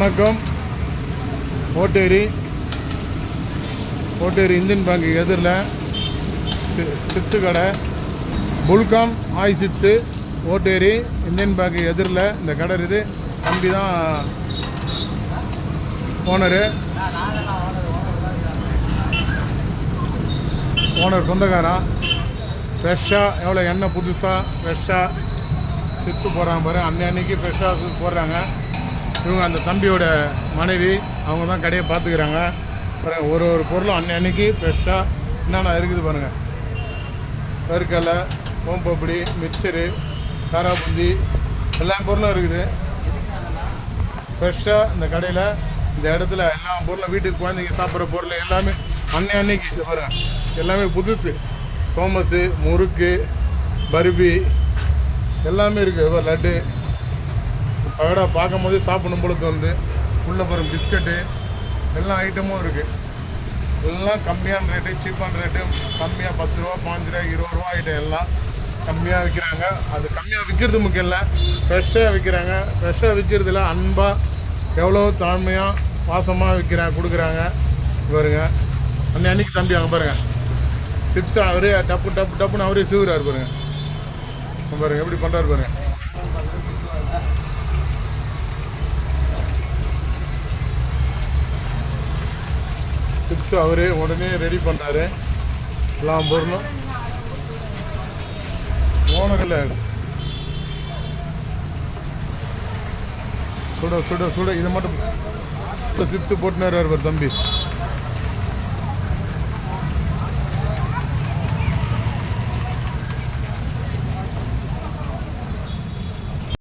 வணக்கம். Otteri Indian bank எதிரில் chips கடை. புல்காம் ஆய் சிப்ஸு ஓட்டேரி இந்தியன் பேங்க் எதிரில் இந்த கடை இருக்குது. தம்பி தான் ஓனர் சொந்தக்காரன். ஃப்ரெஷ்ஷாக எவ்வளோ எண்ணெய் புதுசாக ஃப்ரெஷ்ஷாக சிப்ஸு போடுறாங்க பாரு. அன்னைக்கு ஃப்ரெஷ்ஷாக சிப்ஸ் போடுறாங்க. இவங்க அந்த தம்பியோட மனைவி, அவங்க தான் கடையை பார்த்துக்கிறாங்க. ஒரு பொருளும் அன்னைக்கு ஃப்ரெஷ்ஷாக என்னென்ன இருக்குது பாருங்கள். கருக்கடலை, ஓம்பப்படி, மிக்சரு, காராபுந்தி எல்லா பொருளும் இருக்குது ஃப்ரெஷ்ஷாக இந்த கடையில். இந்த இடத்துல எல்லா பொருளும் வீட்டுக்கு குழந்தைங்க சாப்பிட்ற பொருள் எல்லாமே அன்னைக்கு பாருங்கள். எல்லாமே புதுசு. சோமஸு, முறுக்கு, பர்பி எல்லாமே இருக்குது. லட்டு பகடா பார்க்கும் போது சாப்பிடும் பொழுது உள்ளே போகிற பிஸ்கட்டு எல்லா ஐட்டமும் இருக்குது. எல்லாம் கம்மியான ரேட்டு, சீப்பான ரேட்டு. கம்மியாக 10 ரூபா, 5 ரூபா, 20 ரூபா ஐட்டம் எல்லாம் கம்மியாக விற்கிறாங்க. அது கம்மியாக விற்கிறது முக்கியம் இல்லை, ஃப்ரெஷ்ஷாக விற்கிறாங்க. ஃப்ரெஷ்ஷாக விற்கிறதுல அன்பாக எவ்வளோ தாழ்மையாக பாசமாக கொடுக்குறாங்க பாருங்க. அன்னைக்கு தம்பி அங்கே பாருங்கள் சிப்ஸை அவரே டப்புன்னு அவரே சீவுறாரு பாருங்கள். பாருங்கள் எப்படி பண்ணுறாரு பாருங்கள். சிப்ஸு அவரே உடனே ரெடி பண்ணுறாரு. எல்லா பொருளும் ஓனரில் சுட சுட சுட இதை மட்டும் சிப்ஸு போட்டுனாரு தம்பி.